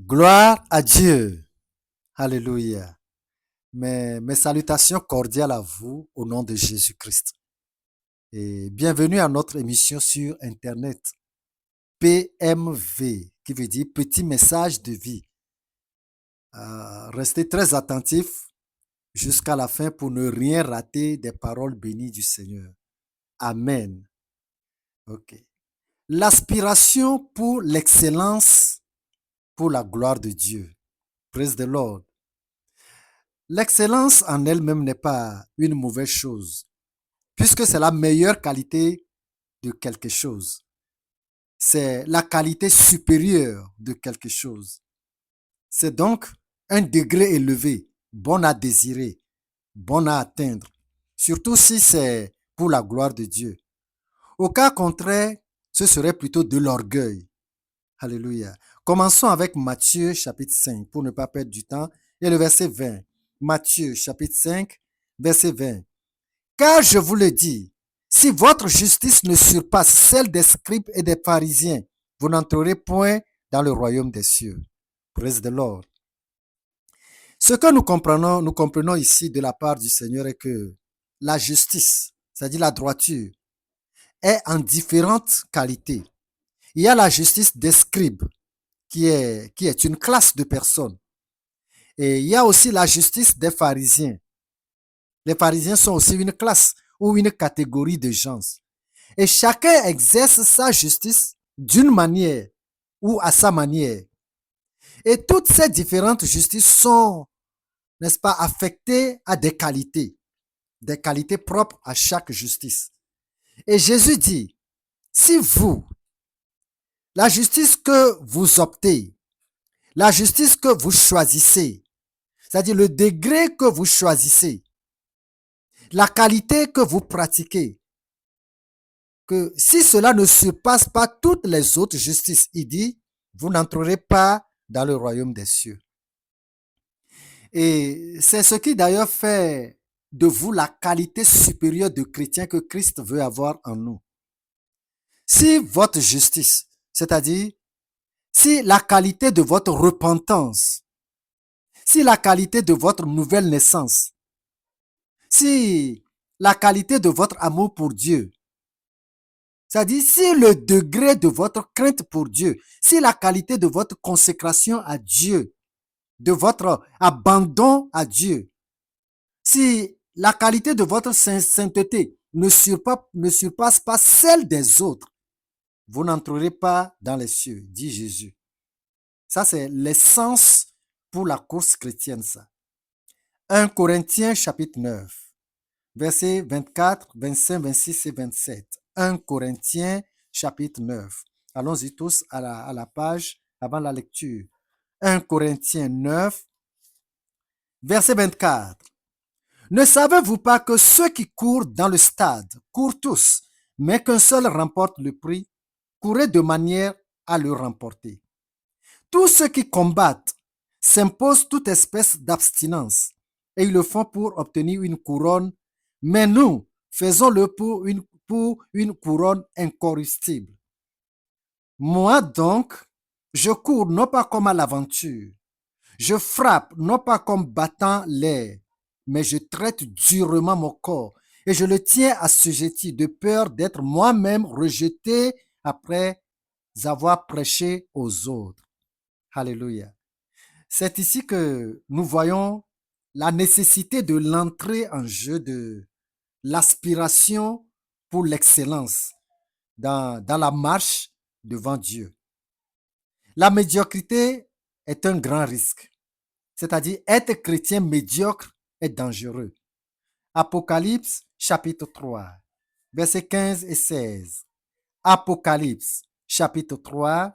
Gloire à Dieu. Alléluia. Mes salutations cordiales à vous au nom de Jésus-Christ. Et bienvenue à notre émission sur Internet PMV, qui veut dire Petit Message de Vie. Restez très attentifs jusqu'à la fin pour ne rien rater des paroles bénies du Seigneur. Amen. Ok. L'aspiration pour l'excellence, pour la gloire de Dieu. Praise the Lord. L'excellence en elle-même n'est pas une mauvaise chose, puisque c'est la meilleure qualité de quelque chose. C'est la qualité supérieure de quelque chose. C'est donc un degré élevé, bon à désirer, bon à atteindre, surtout si c'est pour la gloire de Dieu. Au cas contraire, ce serait plutôt de l'orgueil. Alléluia. Commençons avec Matthieu chapitre 5 pour ne pas perdre du temps et le verset 20. Matthieu chapitre 5, verset 20. Car je vous le dis, si votre justice ne surpasse celle des scribes et des pharisiens, vous n'entrerez point dans le royaume des cieux. Praise the Lord. Ce que nous comprenons ici de la part du Seigneur est que la justice, c'est-à-dire la droiture, est en différentes qualités. Il y a la justice des scribes, qui est une classe de personnes. Et il y a aussi la justice des pharisiens. Les pharisiens sont aussi une classe ou une catégorie de gens. Et chacun exerce sa justice d'une manière ou à sa manière. Et toutes ces différentes justices sont, n'est-ce pas, affectées à des qualités propres à chaque justice. Et Jésus dit, si vous, la justice que vous optez, la justice que vous choisissez, c'est-à-dire le degré que vous choisissez, la qualité que vous pratiquez, que si cela ne surpasse pas toutes les autres justices, il dit, vous n'entrerez pas dans le royaume des cieux. Et c'est ce qui d'ailleurs fait de vous la qualité supérieure de chrétien que Christ veut avoir en nous. Si votre justice, c'est-à-dire si la qualité de votre repentance, si la qualité de votre nouvelle naissance, si la qualité de votre amour pour Dieu, c'est-à-dire si le degré de votre crainte pour Dieu, si la qualité de votre consécration à Dieu, de votre abandon à Dieu, si la qualité de votre sainteté ne surpasse pas celle des autres, vous n'entrerez pas dans les cieux, dit Jésus. Ça, c'est l'essence pour la course chrétienne, ça. 1 Corinthiens chapitre 9, versets 24, 25, 26 et 27. 1 Corinthiens chapitre 9. Allons-y tous à la page avant la lecture. 1 Corinthiens 9, verset 24. Ne savez-vous pas que ceux qui courent dans le stade courent tous, mais qu'un seul remporte le prix? Courez de manière à le remporter. Tous ceux qui combattent s'imposent toute espèce d'abstinence et ils le font pour obtenir une couronne, mais nous faisons-le pour une couronne incorruptible. Moi donc, je cours non pas comme à l'aventure, je frappe non pas comme battant l'air, mais je traite durement mon corps et je le tiens assujetti de peur d'être moi-même rejeté après avoir prêché aux autres. Alléluia. C'est ici que nous voyons la nécessité de l'entrée en jeu de l'aspiration pour l'excellence dans la marche devant Dieu. La médiocrité est un grand risque. C'est-à-dire être chrétien médiocre est dangereux. Apocalypse chapitre 3, versets 15 et 16. Apocalypse chapitre 3,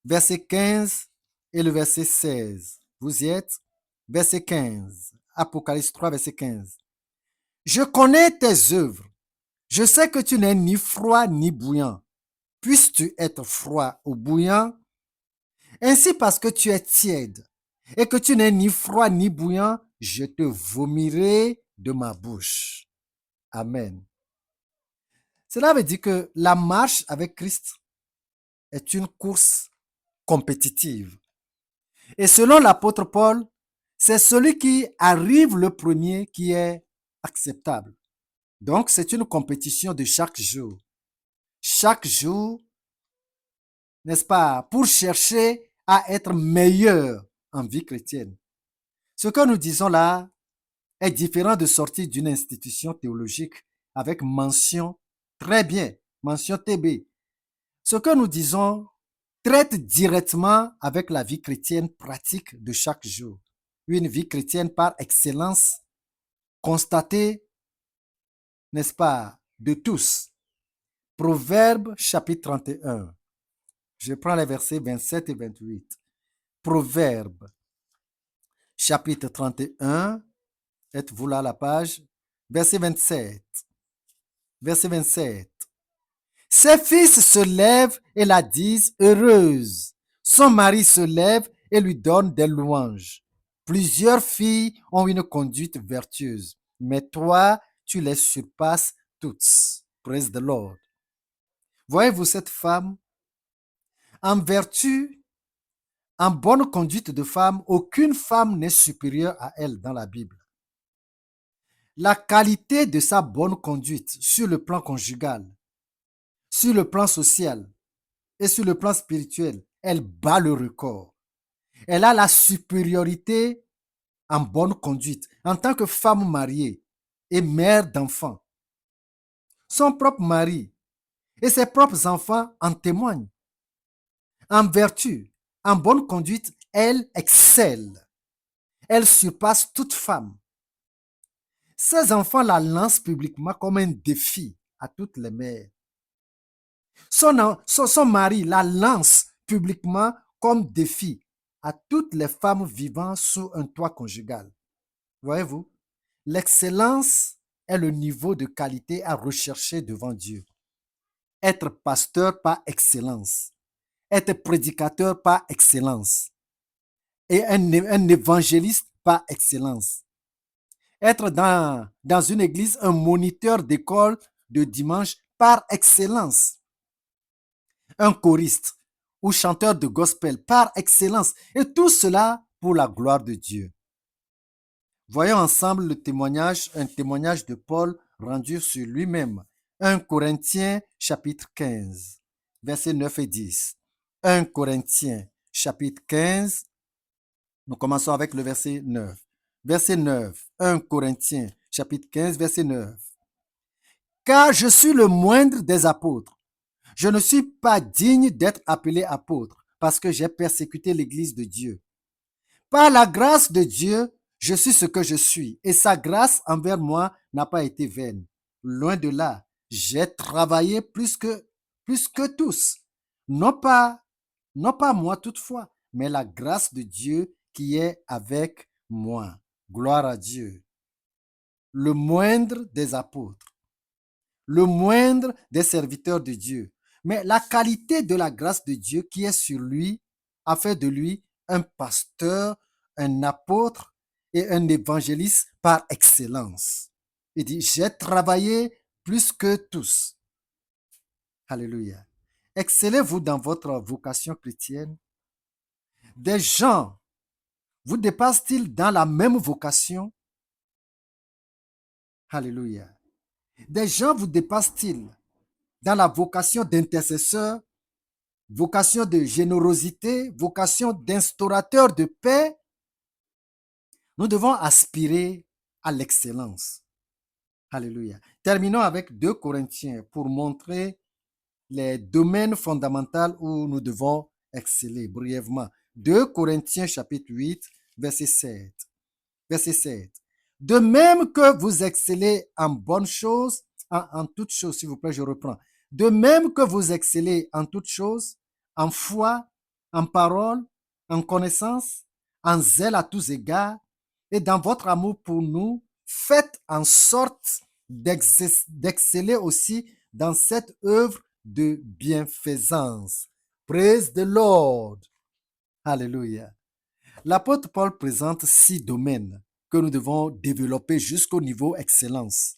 verset 15 et le verset 16. Vous y êtes? Verset 15. Apocalypse 3, verset 15. Je connais tes œuvres. Je sais que tu n'es ni froid ni bouillant. Puisses-tu être froid ou bouillant? Ainsi parce que tu es tiède et que tu n'es ni froid ni bouillant, je te vomirai de ma bouche. Amen. Cela veut dire que la marche avec Christ est une course compétitive. Et selon l'apôtre Paul, c'est celui qui arrive le premier qui est acceptable. Donc, c'est une compétition de chaque jour. Chaque jour, n'est-ce pas, pour chercher à être meilleur en vie chrétienne. Ce que nous disons là est différent de sortir d'une institution théologique avec mention très bien, mention TB. Ce que nous disons traite directement avec la vie chrétienne pratique de chaque jour. Une vie chrétienne par excellence, constatée, n'est-ce pas, de tous. Proverbe chapitre 31. Je prends les versets 27 et 28. Proverbe chapitre 31. Êtes-vous là à la page? Verset 27. Verset 27. Ses fils se lèvent et la disent heureuse. Son mari se lève et lui donne des louanges. Plusieurs filles ont une conduite vertueuse, mais toi, tu les surpasses toutes. Praise the Lord. Voyez-vous cette femme? En vertu, en bonne conduite de femme, aucune femme n'est supérieure à elle dans la Bible. La qualité de sa bonne conduite sur le plan conjugal, sur le plan social et sur le plan spirituel, elle bat le record. Elle a la supériorité en bonne conduite en tant que femme mariée et mère d'enfants. Son propre mari et ses propres enfants en témoignent. En vertu, en bonne conduite, elle excelle. Elle surpasse toute femme. Ses enfants la lancent publiquement comme un défi à toutes les mères. Son mari la lance publiquement comme défi à toutes les femmes vivant sous un toit conjugal. Voyez-vous, l'excellence est le niveau de qualité à rechercher devant Dieu. Être pasteur par excellence, être prédicateur par excellence et un évangéliste par excellence. Être dans une église un moniteur d'école de dimanche par excellence. Un choriste ou chanteur de gospel par excellence. Et tout cela pour la gloire de Dieu. Voyons ensemble un témoignage de Paul rendu sur lui-même. 1 Corinthiens chapitre 15, versets 9 et 10. 1 Corinthiens chapitre 15, nous commençons avec le verset 9. Verset 9, 1 Corinthiens chapitre 15, verset 9. Car je suis le moindre des apôtres. Je ne suis pas digne d'être appelé apôtre parce que j'ai persécuté l'Église de Dieu. Par la grâce de Dieu, je suis ce que je suis et sa grâce envers moi n'a pas été vaine. Loin de là, j'ai travaillé plus que tous. Non pas moi toutefois, mais la grâce de Dieu qui est avec moi. Gloire à Dieu. Le moindre des apôtres, le moindre des serviteurs de Dieu. Mais la qualité de la grâce de Dieu qui est sur lui a fait de lui un pasteur, un apôtre et un évangéliste par excellence. Il dit, j'ai travaillé plus que tous. Alléluia. Excellez-vous dans votre vocation chrétienne. Des gens vous dépassent-ils dans la même vocation? Alléluia. Des gens vous dépassent-ils dans la vocation d'intercesseur, vocation de générosité, vocation d'instaurateur de paix? Nous devons aspirer à l'excellence. Alléluia. Terminons avec 2 Corinthiens pour montrer les domaines fondamentaux où nous devons exceller brièvement. 2 Corinthiens chapitre 8, verset 7. Verset 7. De même que vous excellez en bonnes choses, en toutes choses, s'il vous plaît, je reprends. De même que vous excellez en toutes choses, en foi, en parole, en connaissance, en zèle à tous égards, et dans votre amour pour nous, faites en sorte d'exceller aussi dans cette œuvre de bienfaisance. Praise the Lord. Alléluia. L'apôtre Paul présente 6 domaines que nous devons développer jusqu'au niveau excellence.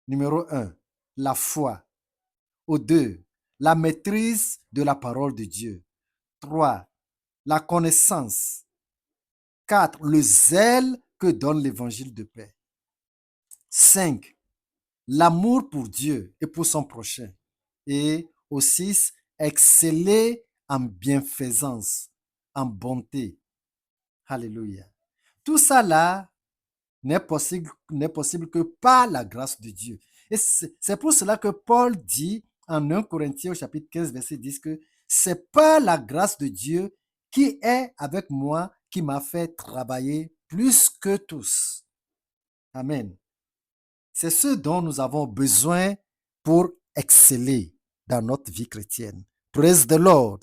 Numéro 1, la foi. Au 2, la maîtrise de la parole de Dieu. 3, la connaissance. 4. Le zèle que donne l'évangile de paix. 5. L'amour pour Dieu et pour son prochain. Et au 6, exceller en bienfaisance, en bonté. Alléluia. Tout ça là n'est possible que par la grâce de Dieu. Et c'est pour cela que Paul dit en 1 Corinthiens au chapitre 15, verset 10 que c'est par la grâce de Dieu qui est avec moi qui m'a fait travailler plus que tous. Amen. C'est ce dont nous avons besoin pour exceller dans notre vie chrétienne. Praise the Lord.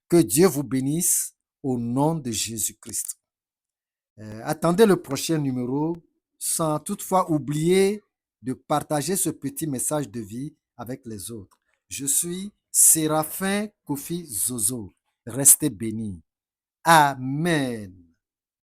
Que Dieu vous bénisse au nom de Jésus-Christ. Attendez le prochain numéro sans toutefois oublier de partager ce petit message de vie avec les autres. Je suis Séraphin Kofi Zozo. Restez bénis. Amen.